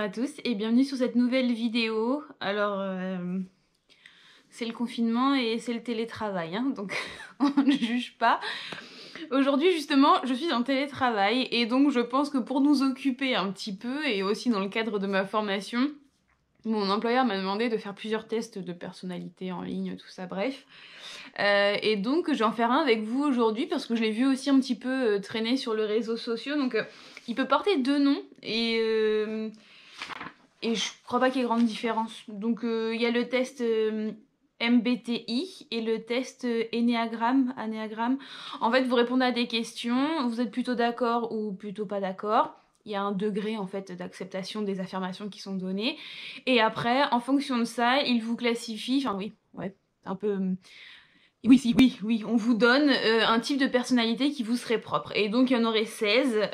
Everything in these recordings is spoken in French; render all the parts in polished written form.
à tous et bienvenue sur cette nouvelle vidéo. Alors, c'est le confinement et c'est le télétravail, hein, donc on ne juge pas. Aujourd'hui justement, je suis en télétravail et donc je pense que pour nous occuper un petit peu et aussi dans le cadre de ma formation, mon employeur m'a demandé de faire plusieurs tests de personnalité en ligne, tout ça, bref. Et donc je vais en faire un avec vous aujourd'hui parce que je l'ai vu aussi un petit peu traîner sur les réseaux sociaux. Donc il peut porter deux noms et je crois pas qu'il y ait grande différence. Donc il y a le test MBTI et le test Enneagramme. En fait, vous répondez à des questions, vous êtes plutôt d'accord ou plutôt pas d'accord. Il y a un degré en fait d'acceptation des affirmations qui sont données. Et après, en fonction de ça, il vous classifie, enfin oui, ouais, un peu... Oui, on vous donne un type de personnalité qui vous serait propre. Et donc il y en aurait 16.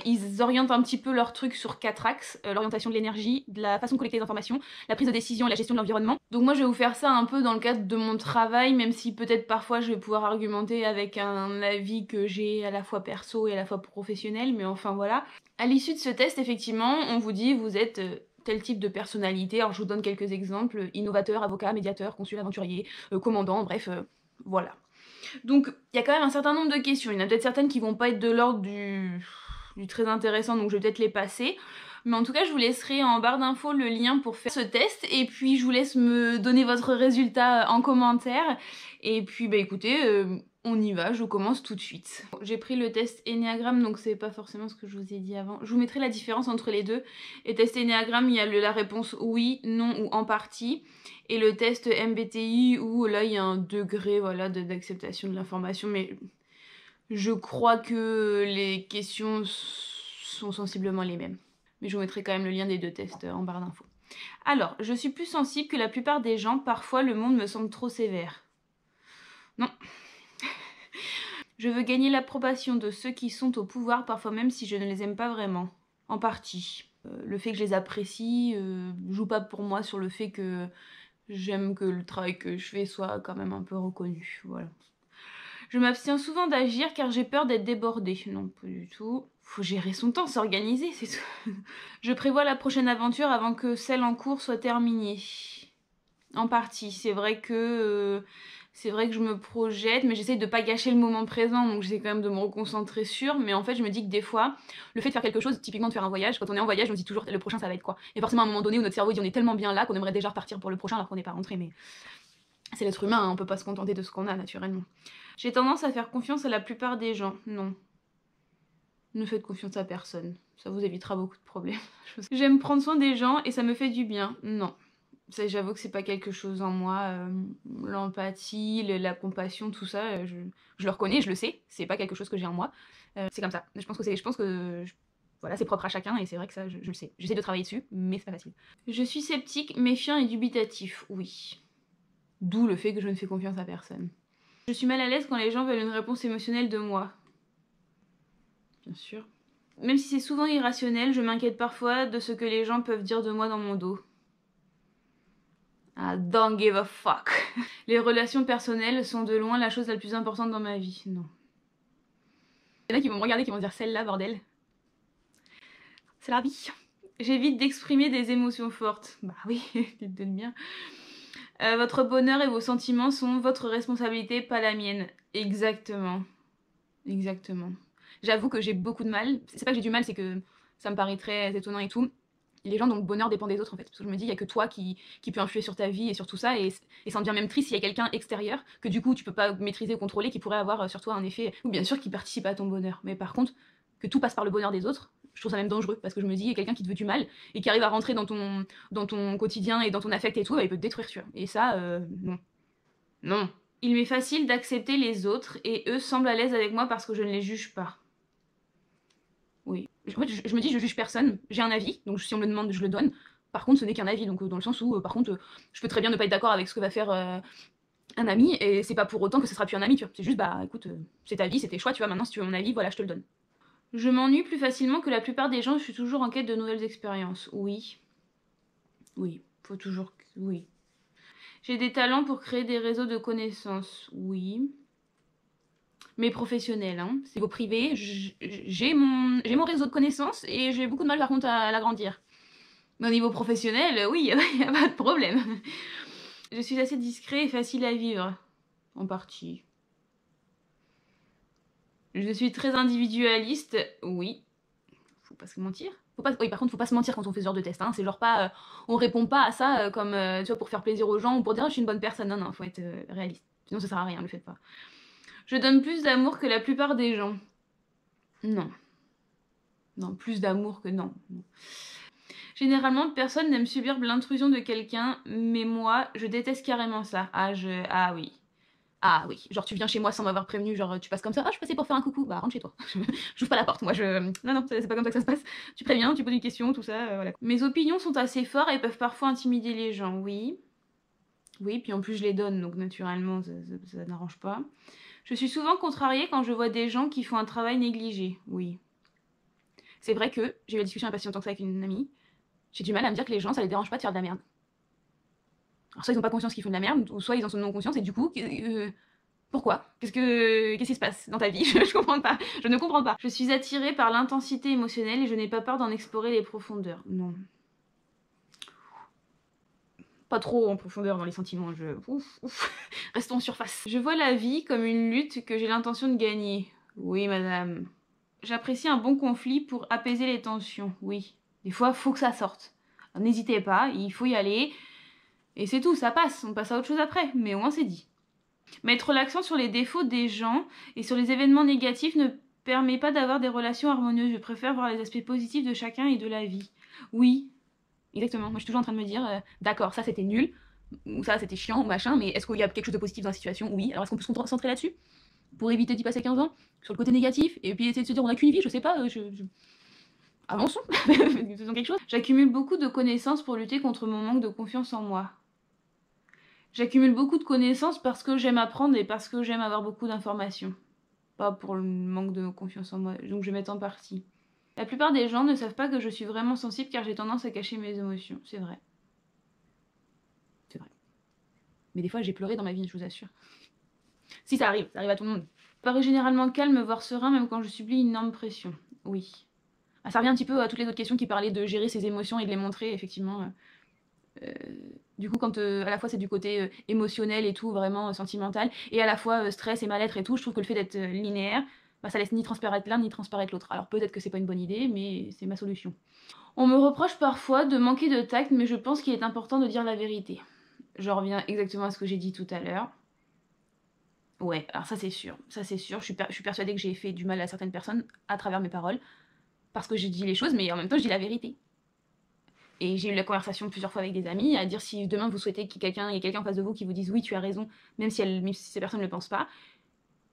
Ils orientent un petit peu leur truc sur 4 axes. L'orientation de l'énergie, de la façon de collecter les informations, la prise de décision et la gestion de l'environnement. Donc moi je vais vous faire ça un peu dans le cadre de mon travail, même si peut-être parfois je vais pouvoir argumenter avec un avis que j'ai à la fois perso et à la fois professionnel, mais enfin voilà. À l'issue de ce test, effectivement, on vous dit vous êtes... tel type de personnalité. Alors je vous donne quelques exemples: innovateur, avocat, médiateur, consul, aventurier, commandant, bref, voilà. Donc il y a quand même un certain nombre de questions. Il y en a peut-être certaines qui vont pas être de l'ordre du très intéressant, donc je vais peut-être les passer. Mais en tout cas, je vous laisserai en barre d'infos le lien pour faire ce test. Et puis je vous laisse me donner votre résultat en commentaire. Et puis bah écoutez, on y va, je commence tout de suite. J'ai pris le test Enneagramme, donc c'est pas forcément ce que je vous ai dit avant. Je vous mettrai la différence entre les deux. Et test Enneagramme, il y a la réponse oui, non ou en partie. Et le test MBTI où là il y a un degré, voilà, d'acceptation de l'information. Mais je crois que les questions sont sensiblement les mêmes. Mais je vous mettrai quand même le lien des deux tests en barre d'infos. Alors, je suis plus sensible que la plupart des gens. Parfois, le monde me semble trop sévère. Non. Je veux gagner l'approbation de ceux qui sont au pouvoir, parfois même si je ne les aime pas vraiment. En partie. Le fait que je les apprécie joue pas pour moi sur le fait que j'aime que le travail que je fais soit quand même un peu reconnu. Voilà. Je m'abstiens souvent d'agir car j'ai peur d'être débordée. Non, pas du tout. Faut gérer son temps, s'organiser, c'est tout. Je prévois la prochaine aventure avant que celle en cours soit terminée. En partie. C'est vrai que je me projette, mais j'essaie de pas gâcher le moment présent, donc j'essaie quand même de me reconcentrer sur. Mais en fait, je me dis que des fois, le fait de faire quelque chose, typiquement de faire un voyage, quand on est en voyage, on se dit toujours le prochain ça va être quoi. Et forcément à un moment donné où notre cerveau dit on est tellement bien là qu'on aimerait déjà repartir pour le prochain alors qu'on n'est pas rentré, mais c'est l'être humain, hein, on peut pas se contenter de ce qu'on a naturellement. J'ai tendance à faire confiance à la plupart des gens. Non. Ne faites confiance à personne. Ça vous évitera beaucoup de problèmes. J'aime prendre soin des gens et ça me fait du bien. Non. J'avoue que c'est pas quelque chose en moi. L'empathie, la compassion, tout ça, je le reconnais, je le sais. C'est pas quelque chose que j'ai en moi. C'est comme ça. Je pense que voilà, c'est propre à chacun et c'est vrai que ça, je le sais. J'essaie de travailler dessus, mais c'est pas facile. Je suis sceptique, méfiant et dubitatif. Oui. D'où le fait que je ne fais confiance à personne. Je suis mal à l'aise quand les gens veulent une réponse émotionnelle de moi. Bien sûr. Même si c'est souvent irrationnel, je m'inquiète parfois de ce que les gens peuvent dire de moi dans mon dos. Ah, don't give a fuck. Les relations personnelles sont de loin la chose la plus importante dans ma vie. Non. Il y en a qui vont me regarder, qui vont dire celle-là, bordel. C'est la vie. J'évite d'exprimer des émotions fortes. Bah oui, tu te doutes bien. Votre bonheur et vos sentiments sont votre responsabilité, pas la mienne. Exactement. Exactement. J'avoue que j'ai beaucoup de mal. C'est pas que j'ai du mal, c'est que ça me paraît très étonnant et tout. Les gens dont le bonheur dépend des autres en fait. Parce que je me dis, il y a que toi qui peut influer sur ta vie et sur tout ça. Et ça en devient même triste s'il y a quelqu'un extérieur que du coup tu peux pas maîtriser ou contrôler, qui pourrait avoir sur toi un effet, ou bien sûr qui participe à ton bonheur. Mais par contre, que tout passe par le bonheur des autres, je trouve ça même dangereux. Parce que je me dis, il y a quelqu'un qui te veut du mal et qui arrive à rentrer dans ton quotidien et dans ton affect et tout, bah, il peut te détruire, tu vois. Et ça, non. Non. Il m'est facile d'accepter les autres et eux semblent à l'aise avec moi parce que je ne les juge pas. Oui. En fait, je me dis, je juge personne, j'ai un avis, donc si on me le demande, je le donne. Par contre, ce n'est qu'un avis, donc dans le sens où, par contre, je peux très bien ne pas être d'accord avec ce que va faire un ami, et c'est pas pour autant que ce sera plus un ami, tu vois. C'est juste, bah écoute, c'est ta vie, c'est tes choix, tu vois, maintenant si tu veux mon avis, voilà, je te le donne. Je m'ennuie plus facilement que la plupart des gens, je suis toujours en quête de nouvelles expériences. Oui. Oui, faut toujours... Oui. J'ai des talents pour créer des réseaux de connaissances. Oui. Mais professionnels, hein. C'est au privé, j'ai mon réseau de connaissances et j'ai beaucoup de mal par contre à l'agrandir. Mais au niveau professionnel, oui, il n'y a pas de problème. Je suis assez discret et facile à vivre. En partie. Je suis très individualiste, oui. Faut pas se mentir. Oui, par contre, faut pas se mentir quand on fait ce genre de test. Hein. C'est genre pas... on répond pas à ça comme, tu vois, pour faire plaisir aux gens ou pour dire « je suis une bonne personne ». Non, non, faut être réaliste. Sinon, ça sert à rien, le faites pas. Je donne plus d'amour que la plupart des gens. Non. Non, plus d'amour que non. Généralement, personne n'aime subir l'intrusion de quelqu'un, mais moi, je déteste carrément ça. Ah oui. Ah oui, genre tu viens chez moi sans m'avoir prévenu, genre tu passes comme ça, ah je passais pour faire un coucou, bah rentre chez toi. J'ouvre pas la porte, moi Non, non, c'est pas comme ça que ça se passe. Tu préviens, tu poses une question, tout ça, voilà. Mes opinions sont assez fortes et peuvent parfois intimider les gens, oui. Oui, puis en plus je les donne, donc naturellement ça n'arrange pas. Je suis souvent contrariée quand je vois des gens qui font un travail négligé, oui. C'est vrai que j'ai eu la discussion il y a pas si longtemps que ça avec une amie. J'ai du mal à me dire que les gens, ça les dérange pas de faire de la merde. Alors soit ils ont pas conscience qu'ils font de la merde, ou soit ils en sont non conscients, et du coup, pourquoi? Qu'est-ce qui se passe dans ta vie? Je comprends pas, je ne comprends pas. Je suis attirée par l'intensité émotionnelle et je n'ai pas peur d'en explorer les profondeurs. Non. Pas trop en profondeur dans les sentiments, Ouf. Restons en surface. Je vois la vie comme une lutte que j'ai l'intention de gagner. Oui, madame. J'apprécie un bon conflit pour apaiser les tensions, oui. Des fois, faut que ça sorte. N'hésitez pas, il faut y aller. Et c'est tout, ça passe, on passe à autre chose après, mais au moins c'est dit. Mettre l'accent sur les défauts des gens et sur les événements négatifs ne permet pas d'avoir des relations harmonieuses. Je préfère voir les aspects positifs de chacun et de la vie. Oui, exactement. Moi, je suis toujours en train de me dire, d'accord, ça c'était nul, ou ça c'était chiant, ou machin, mais est-ce qu'il y a quelque chose de positif dans la situation? Oui. Alors est-ce qu'on peut se concentrer là-dessus pour éviter d'y passer 15 ans sur le côté négatif et puis essayer de se dire on n'a qu'une vie, je sais pas, avançons, faisons quelque chose. J'accumule beaucoup de connaissances pour lutter contre mon manque de confiance en moi. J'accumule beaucoup de connaissances parce que j'aime apprendre et parce que j'aime avoir beaucoup d'informations. Pas pour le manque de confiance en moi, donc je vais mettre en partie. La plupart des gens ne savent pas que je suis vraiment sensible car j'ai tendance à cacher mes émotions, c'est vrai. C'est vrai. Mais des fois j'ai pleuré dans ma vie, je vous assure. Si ça arrive à tout le monde. Je parais généralement calme, voire serein, même quand je subis une énorme pression. Oui. Ah, ça revient un petit peu à toutes les autres questions qui parlaient de gérer ses émotions et de les montrer, effectivement. Du coup, quand à la fois c'est du côté émotionnel et tout, vraiment sentimental, et à la fois stress et mal-être et tout, je trouve que le fait d'être linéaire, bah, ça laisse ni transparaître l'un ni transparaître l'autre. Alors peut-être que c'est pas une bonne idée, mais c'est ma solution. On me reproche parfois de manquer de tact, mais je pense qu'il est important de dire la vérité. Je reviens exactement à ce que j'ai dit tout à l'heure. Ouais, alors ça c'est sûr, je suis persuadée que j'ai fait du mal à certaines personnes à travers mes paroles, parce que je dis les choses, mais en même temps je dis la vérité. Et j'ai eu la conversation plusieurs fois avec des amis, à dire si demain vous souhaitez qu'il y ait quelqu'un en face de vous qui vous dise oui tu as raison, même si ces personnes ne le pensent pas,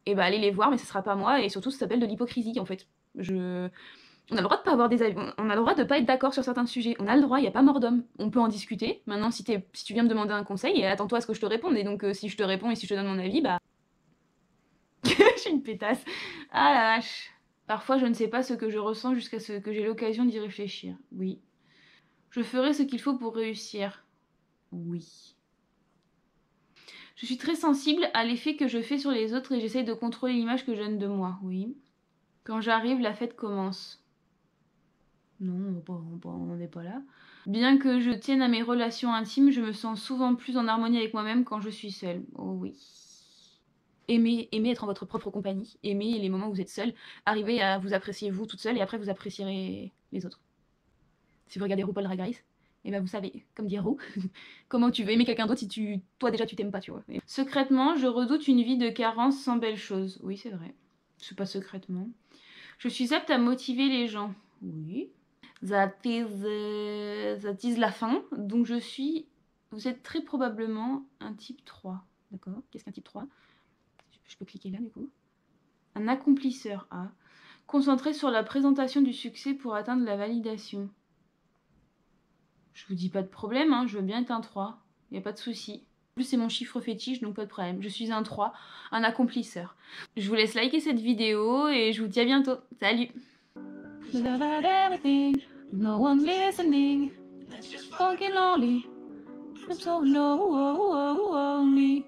et bah allez les voir, mais ce sera pas moi, et surtout ça s'appelle de l'hypocrisie en fait. On a le droit de pas avoir des avis, on a le droit de pas être d'accord sur certains sujets, on a le droit, il n'y a pas mort d'homme, on peut en discuter. Maintenant si tu viens me demander un conseil, attends-toi à ce que je te réponde, et donc si je te réponds et si je te donne mon avis, bah... je suis une pétasse. Ah la vache. Parfois je ne sais pas ce que je ressens jusqu'à ce que j'ai l'occasion d'y réfléchir, oui. Je ferai ce qu'il faut pour réussir. Oui. Je suis très sensible à l'effet que je fais sur les autres et j'essaye de contrôler l'image que je donne de moi. Oui. Quand j'arrive, la fête commence. Non, on n'en est pas là. Bien que je tienne à mes relations intimes, je me sens souvent plus en harmonie avec moi-même quand je suis seule. Oh oui. Aimez être en votre propre compagnie. Aimez les moments où vous êtes seule. Arrivez à vous apprécier vous toute seule et après vous apprécierez les autres. Si vous regardez RuPaul Drag Race, et ben vous savez, comme dit Ro, comment tu veux aimer quelqu'un d'autre si toi déjà tu t'aimes pas, tu vois. Et secrètement, je redoute une vie de carence sans belles choses. Oui, c'est vrai. C'est pas secrètement. Je suis apte à motiver les gens. Oui. That is la fin. Donc vous êtes très probablement un type 3. D'accord? Qu'est-ce qu'un type 3? Je peux cliquer là du coup. Un accomplisseur A. Concentré sur la présentation du succès pour atteindre la validation. Je vous dis pas de problème, hein, je veux bien être un 3, y a pas de souci. En plus c'est mon chiffre fétiche, donc pas de problème. Je suis un 3, un accomplisseur. Je vous laisse liker cette vidéo et je vous dis à bientôt. Salut! No one's listening. Fucking lonely. I'm so lonely.